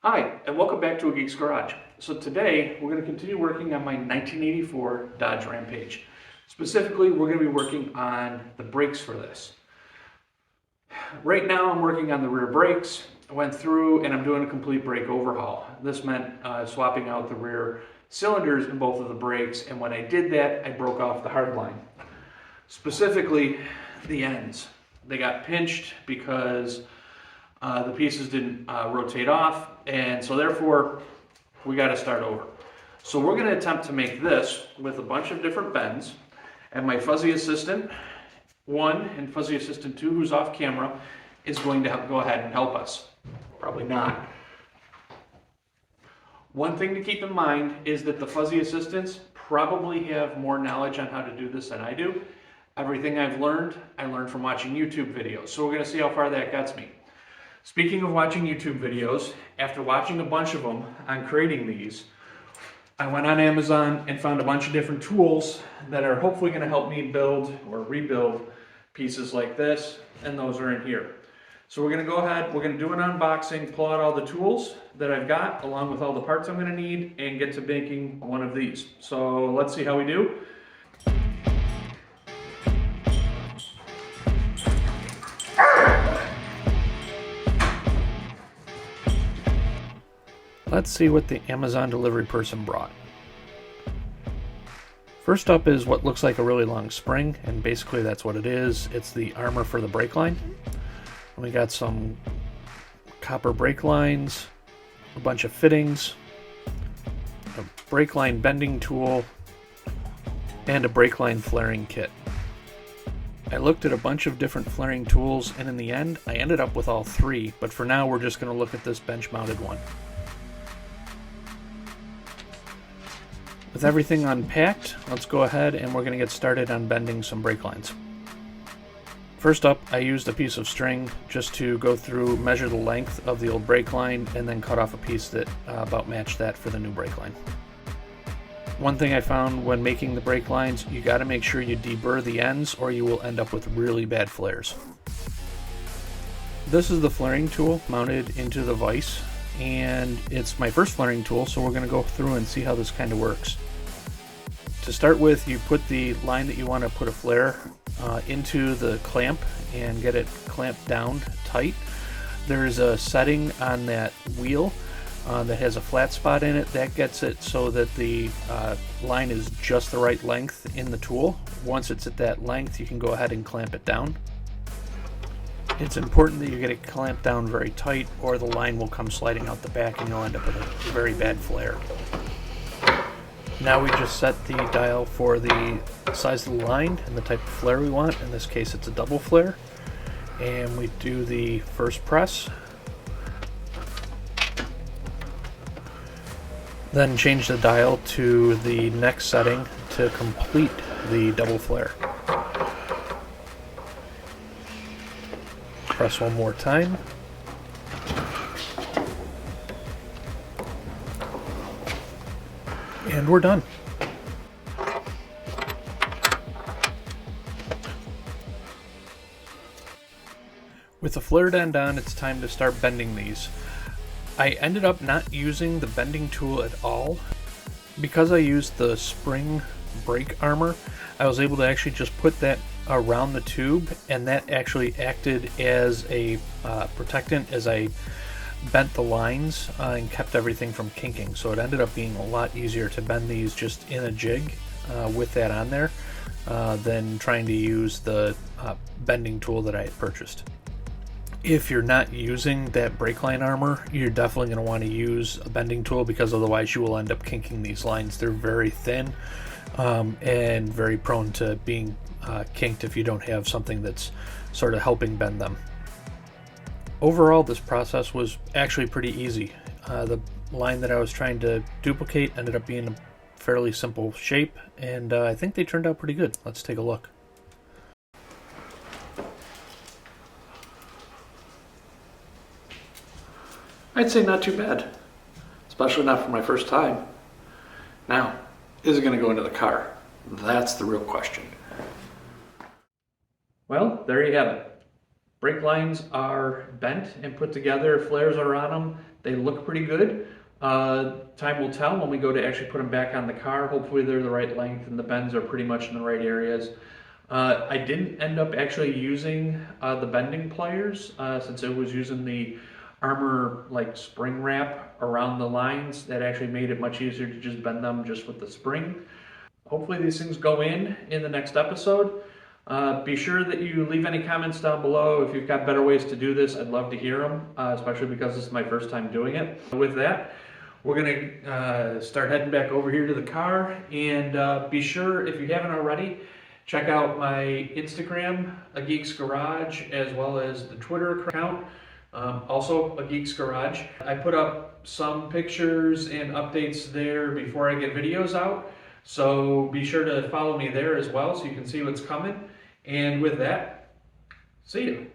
Hi, and welcome back to A Geek's Garage. So today, we're going to continue working on my 1984 Dodge Rampage. Specifically, we're going to be working on the brakes for this. Right now, I'm working on the rear brakes. I went through and I'm doing a complete brake overhaul. This meant swapping out the rear cylinders in both of the brakes, and when I did that, I broke off the hard line. Specifically, the ends. They got pinched because the pieces didn't rotate off, and so therefore we got to start over. So we're going to attempt to make this with a bunch of different bends, and my Fuzzy Assistant 1 and Fuzzy Assistant 2, who's off camera, is going to go ahead and help us. Probably not. One thing to keep in mind is that the Fuzzy Assistants probably have more knowledge on how to do this than I do. Everything I've learned, I learned from watching YouTube videos, so we're going to see how far that gets me. Speaking of watching YouTube videos, after watching a bunch of them on creating these, I went on Amazon and found a bunch of different tools that are hopefully going to help me build or rebuild pieces like this, and those are in here. So we're going to go ahead, we're going to do an unboxing, pull out all the tools that I've got, along with all the parts I'm going to need, and get to making one of these. So let's see how we do. Let's see what the Amazon delivery person brought. First up is what looks like a really long spring, and basically that's what it is. It's the armor for the brake line. We got some copper brake lines, a bunch of fittings, a brake line bending tool, and a brake line flaring kit. I looked at a bunch of different flaring tools, and in the end I ended up with all three, but for now we're just going to look at this bench mounted one. With everything unpacked, let's go ahead and we're going to get started on bending some brake lines. First up, I used a piece of string just to go through, measure the length of the old brake line, and then cut off a piece that about matched that for the new brake line. One thing I found when making the brake lines, you got to make sure you deburr the ends or you will end up with really bad flares. This is the flaring tool mounted into the vise, and it's my first flaring tool, so we're going to go through and see how this kind of works. To start with, you put the line that you want to put a flare into the clamp and get it clamped down tight. There's a setting on that wheel that has a flat spot in it that gets it so that the line is just the right length in the tool. Once it's at that length, you can go ahead and clamp it down. It's important that you get it clamped down very tight, or the line will come sliding out the back and you'll end up with a very bad flare. Now we just set the dial for the size of the line and the type of flare we want. In this case it's a double flare. And we do the first press. Then change the dial to the next setting to complete the double flare. Press one more time. And we're done. With the flared end on, it's time to start bending these. I ended up not using the bending tool at all. Because I used the spring brake armor, I was able to actually just put that around the tube, and that actually acted as a protectant as I bent the lines and kept everything from kinking. So it ended up being a lot easier to bend these just in a jig with that on there than trying to use the bending tool that I had purchased. If you're not using that brake line armor, you're definitely going to want to use a bending tool, because otherwise you will end up kinking these lines. They're very thin and very prone to being kinked if you don't have something that's sort of helping bend them. Overall, this process was actually pretty easy. The line that I was trying to duplicate ended up being a fairly simple shape, and I think they turned out pretty good. Let's take a look. I'd say not too bad, especially not for my first time. Now, is it going to go into the car? That's the real question. Well, there you have it. Brake lines are bent and put together. Flares are on them. They look pretty good. Time will tell when we go to actually put them back on the car. Hopefully they're the right length and the bends are pretty much in the right areas. I didn't end up actually using the bending pliers since I was using the armor like spring wrap around the lines. That actually made it much easier to just bend them just with the spring. Hopefully these things go in the next episode. Be sure that you leave any comments down below. If you've got better ways to do this, I'd love to hear them, especially because this is my first time doing it. With that, we're gonna start heading back over here to the car, and be sure, if you haven't already, check out my Instagram, A Geek's Garage, as well as the Twitter account, also A Geek's Garage. I put up some pictures and updates there before I get videos out, so be sure to follow me there as well so you can see what's coming. And with that, see you.